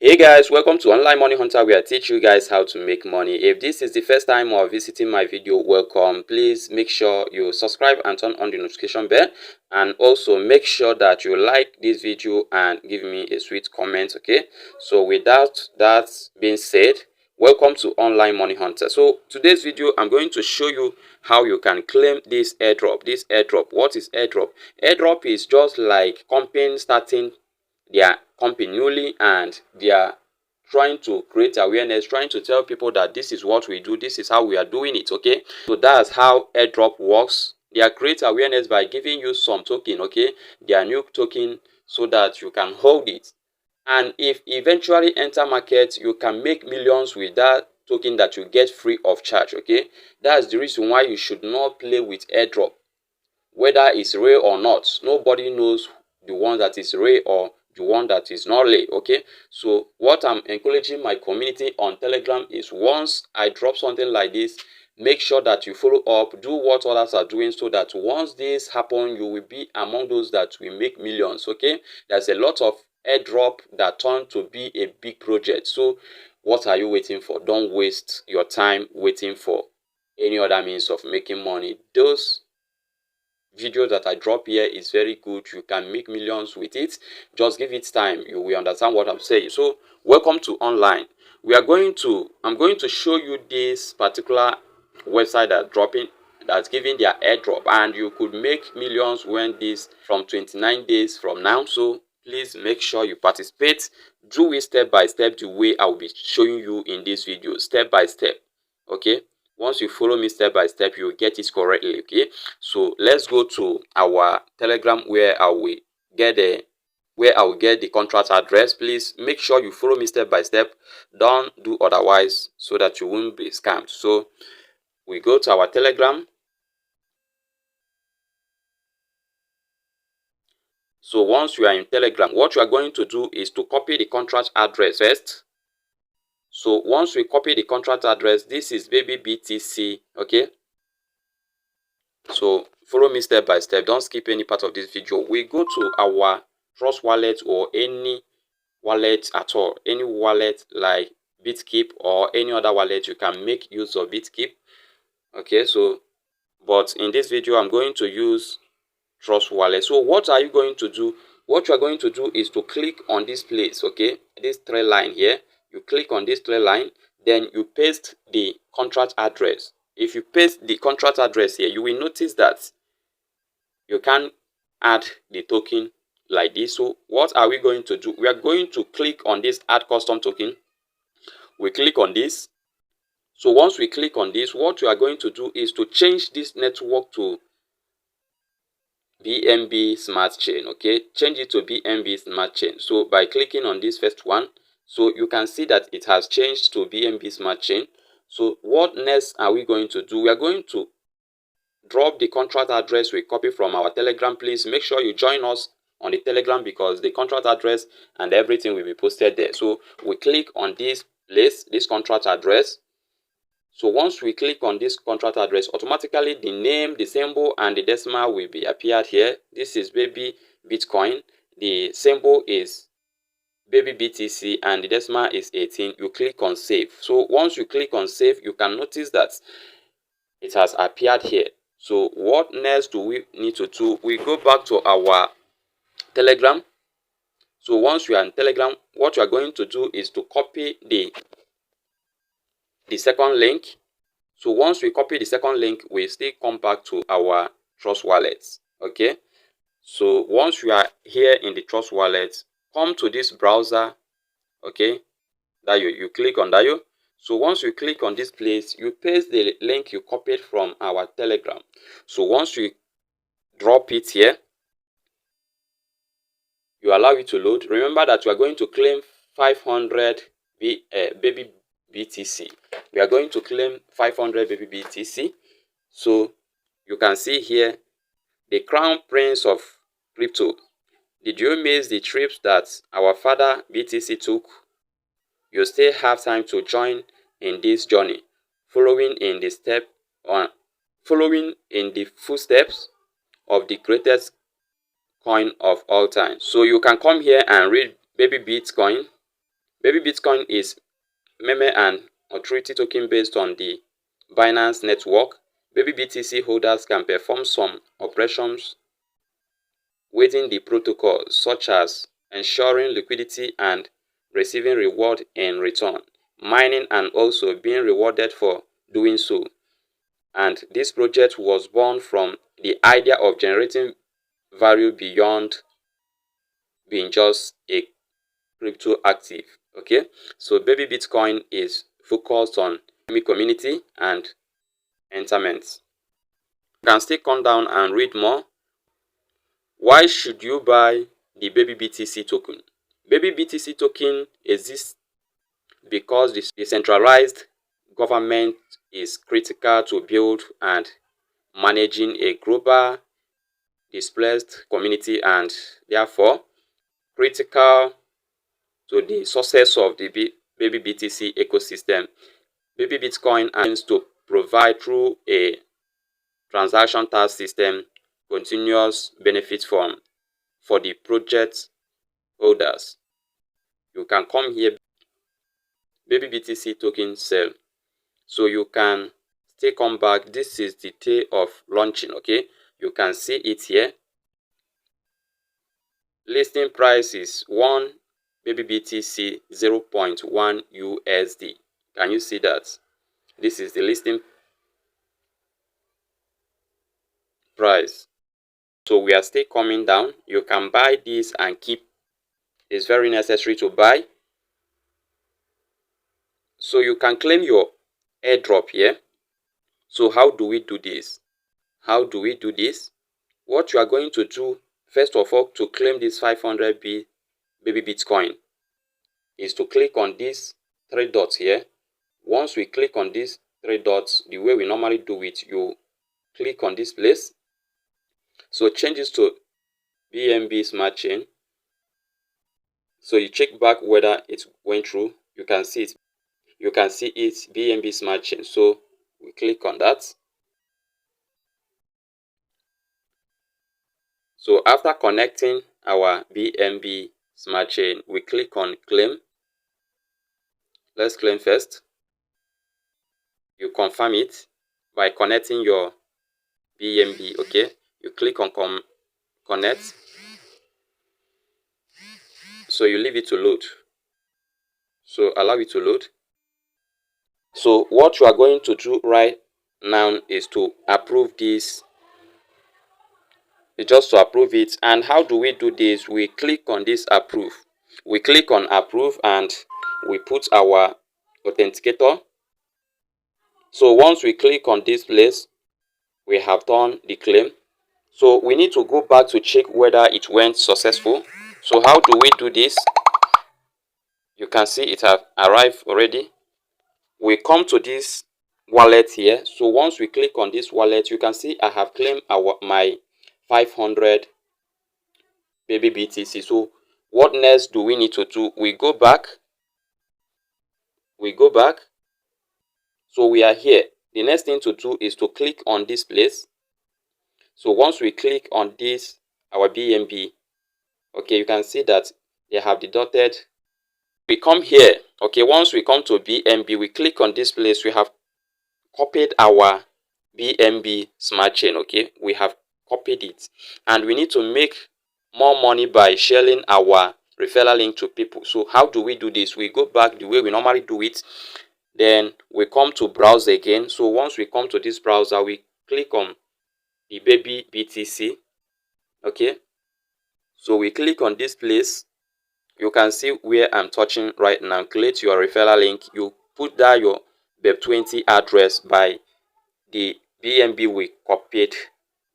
Hey guys, welcome to Online Money Hunter, where I teach you guys how to make money. If this is the first time or visiting my video, welcome. Please make sure you subscribe and turn on the notification bell, and also make sure that you like this video and give me a sweet comment. Okay, so without that being said, welcome to Online Money Hunter. So today's video, I'm going to show you how you can claim this airdrop. What is airdrop? Airdrop is just like company starting their company newly, and they are trying to create awareness, trying to tell people that this is what we do, this is how we are doing it. Okay, so that's how airdrop works. They are create awareness by giving you some token, okay, their new token, so that you can hold it, and if eventually enter market, you can make millions with that token that you get free of charge. Okay, that's the reason why you should not play with airdrop, whether it's real or not. Nobody knows the one that is real or the one that is not real. Okay, so what I'm encouraging my community on Telegram is, once I drop something like this, make sure that you follow up, do what others are doing, so that once this happen, you will be among those that will make millions. Okay, there's a lot of airdrop that turn to be a big project. So what are you waiting for? Don't waste your time waiting for any other means of making money. Those video that I drop here is very good. You can make millions with it. Just give it time, you will understand what I'm saying. So welcome to online. I'm going to show you this particular website that's giving their airdrop, and you could make millions when this from 29 days from now. So please make sure you participate. Do it step by step, the way I will be showing you in this video, step by step. Okay, once you follow me step by step, you will get it correctly. Okay, so let's go to our Telegram, where I will get the contract address. Please make sure you follow me step by step. Don't do otherwise, so that you won't be scammed. So we go to our Telegram. So once you are in Telegram, what you are going to do is to copy the contract address first. So once we copy the contract address, this is Babybtc. Okay, so follow me step by step. Don't skip any part of this video. We go to our Trust wallet, or any wallet at all, any wallet like Bitkeep or any other wallet. You can make use of Bitkeep. Okay, so but in this video, I'm going to use Trust wallet. So what are you going to do? What you are going to do is to click on this place. Okay, this three line here. You click on this three line, then you paste the contract address. If you paste the contract address here, you will notice that you can add the token like this. So what are we going to do? We are going to click on this add custom token. We click on this. So once we click on this, what you are going to do is to change this network to BNB Smart Chain. Okay, change it to BNB Smart Chain. So by clicking on this first one, so you can see that it has changed to BNB Smart Chain. So what next are we going to do? We are going to drop the contract address we copy from our Telegram. Please make sure you join us on the Telegram, because the contract address and everything will be posted there. So we click on this place, this contract address. So once we click on this contract address, automatically the name, the symbol, and the decimal will be appeared here. This is Babybitcoin. The symbol is Babybtc and the decimal is 18. You click on save. So once you click on save, you can notice that it has appeared here. So what next do we need to do? We go back to our Telegram. So once you are in Telegram, what you are going to do is to copy the second link. So once we copy the second link, we still come back to our Trust wallets. Okay, so once you are here in the Trust wallet, come to this browser. Okay, that you click on that. So once you click on this place, you paste the link you copied from our Telegram. So once you drop it here, you allow it to load. Remember that you are going to claim 500 Babybtc. We are going to claim 500 Babybtc. So you can see here, the crown prince of crypto. Did you miss the trips that our father BTC took? You still have time to join in this journey, following in the footsteps of the greatest coin of all time. So you can come here and read Babybitcoin. Babybitcoin is meme and authority token based on the Binance network. Babybtc holders can perform some operations within the protocol, such as ensuring liquidity and receiving reward in return, mining and also being rewarded for doing so. And this project was born from the idea of generating value beyond being just a crypto active. Okay, so Babybitcoin is focused on community and entertainment. You can still come down and read more. Why should you buy the Babybtc token? Babybtc token exists because the decentralized government is critical to build and managing a global displaced community, and therefore critical to the success of the Babybtc ecosystem. Babybitcoin aims to provide through a transaction tax system continuous benefit for the project holders. You can come here, Babybtc token sell, so you can still come back. This is the day of launching. Okay, you can see it here. Listing price is 1 Babybtc 0.1 USD. Can you see that? This is the listing price. So we are still coming down. You can buy this and keep. It's very necessary to buy. So you can claim your airdrop here. So how do we do this? How do we do this? What you are going to do, first of all, to claim this 500 Babybitcoin is to click on these three dots here. Once we click on these three dots, the way we normally do it, you click on this place. So change this to BNB Smart Chain. So you check back whether it's went through. You can see it. You can see it's BNB Smart Chain. So we click on that. So after connecting our BNB Smart Chain, we click on claim. Let's claim first. You confirm it by connecting your BNB. Okay, you click on connect. So you leave it to load. So allow it to load. So what you are going to do right now is to approve this. It's just to approve it. And how do we do this? We click on this approve. We click on approve and we put our authenticator. So once we click on this place, we have done the claim. So we need to go back to check whether it went successful. So how do we do this? You can see it have arrived already. We come to this wallet here. So once we click on this wallet, you can see I have claimed my 500 Babybtc. So what next do we need to do? We go back. So we are here. The next thing to do is to click on this place. So once we click on this, our BNB, okay, you can see that they have deducted. We come here. Okay, once we come to BNB, we click on this place. We have copied our BNB Smart Chain. Okay, we have copied it, and we need to make more money by sharing our referral link to people. So how do we do this? We go back the way we normally do it. Then we come to browse again. So once we come to this browser, we click on the Babybtc. Okay, so we click on this place. You can see where I'm touching right now. Create your referral link. You put down your Babybtc address by the BNB we copied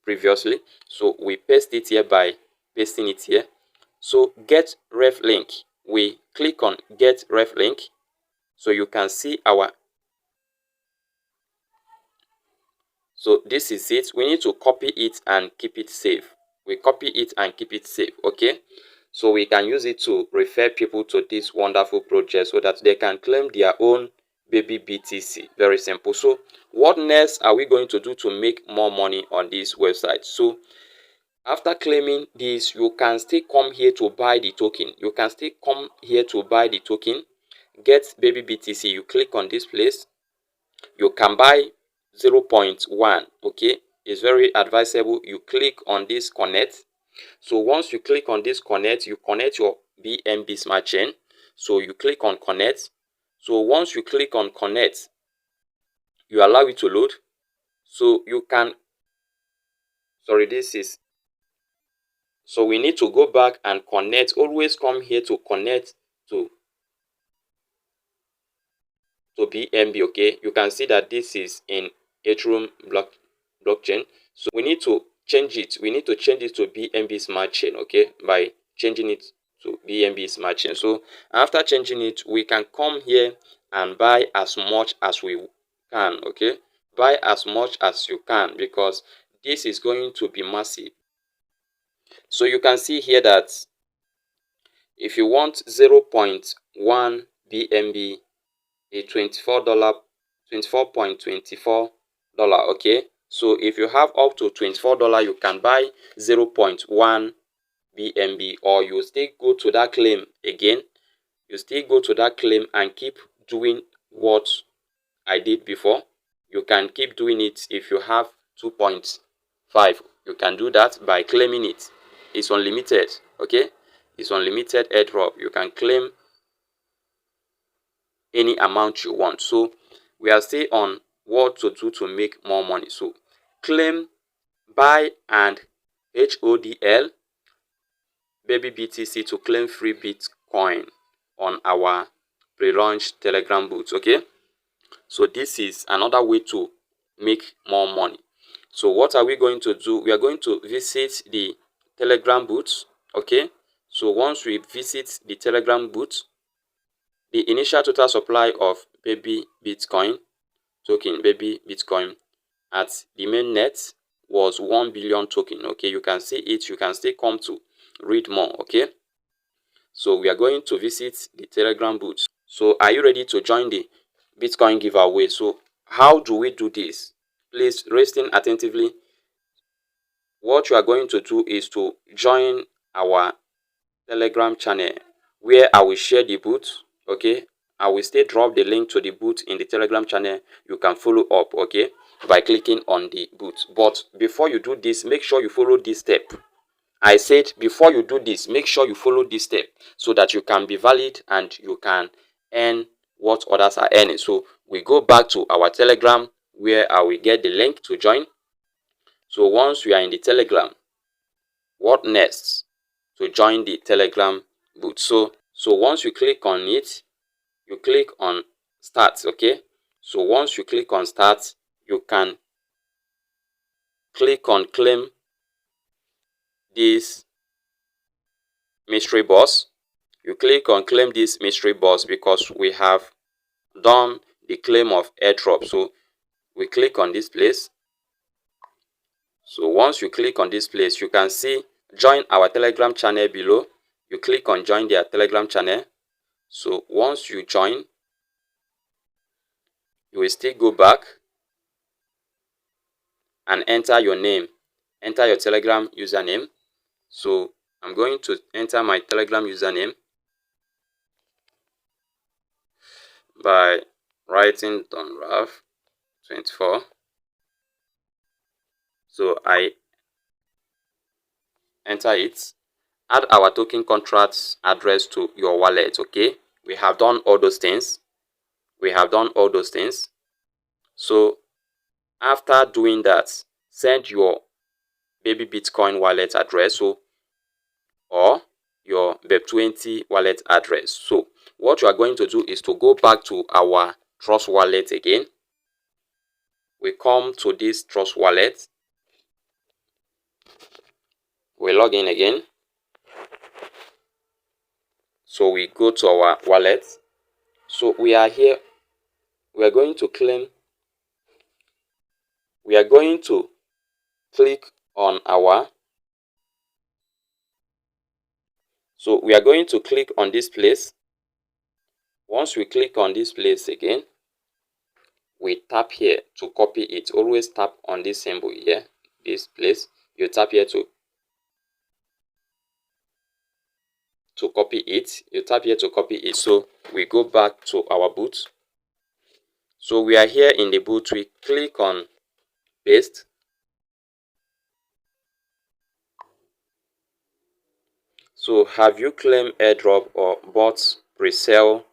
previously. So we paste it here by pasting it here. So get ref link. We click on get ref link. So you can see our. So this is it. We need to copy it and keep it safe. We copy it and keep it safe. Okay. So we can use it to refer people to this wonderful project so that they can claim their own Babybtc. Very simple. So what next are we going to do to make more money on this website? So after claiming this, you can still come here to buy the token. You can still come here to buy the token. get Babybtc, you click on this place. You can buy 0.1. okay, it's very advisable you click on this connect. So once you click on this connect, you connect your BNB smart chain. So you click on connect. So once you click on connect, you allow it to load. So you can, sorry, this is, so we need to go back and connect. Always come here to connect to BNB. okay, you can see that this is in Ethereum blockchain. So we need to change it. We need to change it to BNB smart chain, okay, by changing it to BNB smart chain. So after changing it, we can come here and buy as much as we can, okay, buy as much as you can, because this is going to be massive. So you can see here that if you want 0.1 BNB, a $24.24, okay. So if you have up to $24, you can buy 0.1 BNB, or you still go to that claim again. You still go to that claim and keep doing what I did before. You can keep doing it. If you have 2.5, you can do that by claiming it. It's unlimited, okay. It's unlimited airdrop. You can claim any amount you want. So we are still on what to do to make more money. So claim, buy, and HODL Babybtc to claim free Bitcoin on our pre-launch Telegram booth, okay. So this is another way to make more money. So what are we going to do? We are going to visit the Telegram booth, okay. So once we visit the Telegram booth, the initial total supply of Babybitcoin token, Babybitcoin, at the mainnet was 1 billion token, okay. You can see it. You can still come to read more, okay. So we are going to visit the Telegram booth. So are you ready to join the Bitcoin giveaway? So how do we do this? Please listen attentively. What you are going to do is to join our Telegram channel, where I will share the booth, okay. I will still drop the link to the booth in the Telegram channel. You can follow up, okay, by clicking on the booth. But before you do this, make sure you follow this step. I said before you do this, make sure you follow this step, so that you can be valid and you can earn what others are earning. So we go back to our Telegram, where I will get the link to join. So once we are in the Telegram, what next? To join the Telegram booth. So once you click on it, you click on start, okay. So once you click on start, you can click on claim this mystery boss. You click on claim this mystery boss, because we have done the claim of airdrop. So we click on this place. So once you click on this place, you can see join our Telegram channel below. You click on join their Telegram channel. So once you join, you will still go back and enter your name, enter your Telegram username. So I'm going to enter my Telegram username by writing donraf24. So I enter it. Add our token contracts address to your wallet, okay. We have done all those things. So after doing that, send your Babybitcoin wallet address, so, or your BEP20 wallet address. So what you are going to do is to go back to our Trust wallet again. We come to this Trust wallet. We log in again. So we go to our wallet. So we are here. We are going to claim. We are going to click on our. So we are going to click on this place. Once we click on this place again, we tap here to copy it. Always tap on this symbol here, this place. You tap here to to copy it. You tap here to copy it. So we go back to our boot. So we are here in the boot. We click on paste. So have you claimed airdrop or bought pre-sale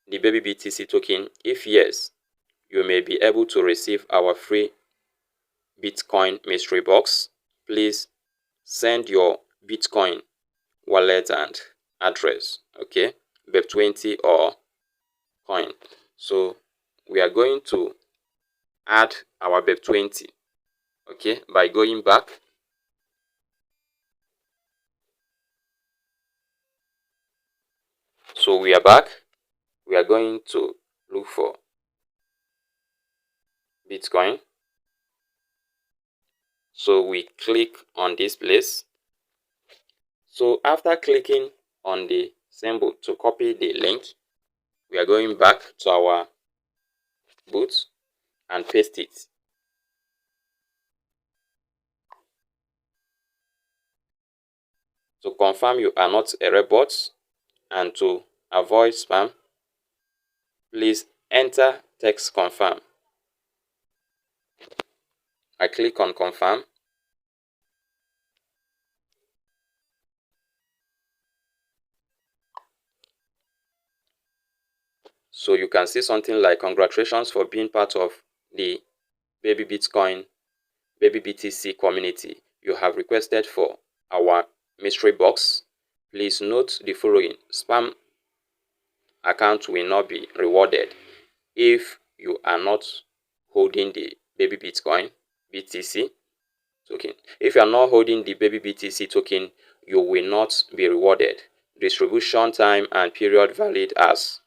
the Babybtc token? If yes, you may be able to receive our free Bitcoin mystery box. Please send your Bitcoin wallet and address, okay, Babybtc or coin. So we are going to add our Babybtc, okay, by going back. So we are back. We are going to look for Bitcoin. So we click on this place. So after clicking on the symbol to copy the link, we are going back to our boot and paste it. To confirm you are not a robot and to avoid spam, please enter text confirm. I click on confirm. So you can see something like congratulations for being part of the Babybitcoin Babybtc community. You have requested for our mystery box. Please note the following: spam account will not be rewarded if you are not holding the Babybitcoin BTC token. If you are not holding the Babybtc token, you will not be rewarded. Distribution time and period valid as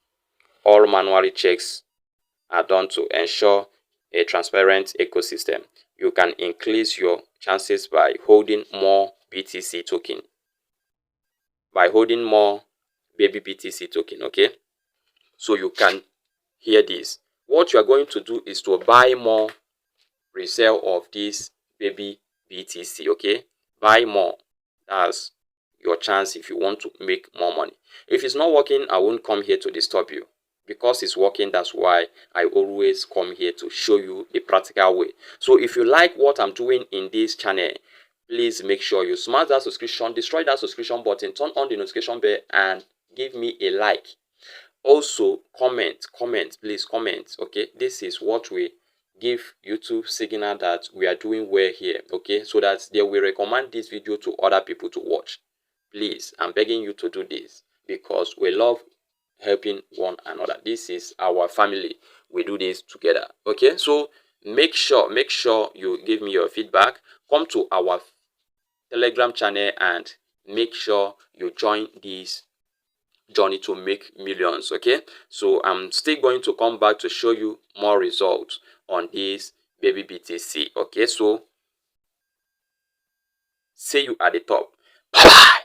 all manual checks are done to ensure a transparent ecosystem. You can increase your chances by holding more BTC token, by holding more Babybtc token, okay? So you can hear this. What you are going to do is to buy more resale of this Babybtc, okay? Buy more. That's your chance if you want to make more money. If it's not working, I won't come here to disturb you. Because it's working, that's why I always come here to show you the practical way. So if you like what I'm doing in this channel, please make sure you smash that subscription, destroy that subscription button, turn on the notification bell, and give me a like. Also comment, please comment, okay? This is what we give YouTube signal that we are doing well here, okay? So that they will recommend this video to other people to watch. Please, I'm begging you to do this because we love helping one another. This is our family. We do this together, okay? So make sure you give me your feedback. Come to our Telegram channel and make sure you join this journey to make millions, okay? So I'm still going to come back to show you more results on this Babybtc, okay? So see you at the top. Bye bye.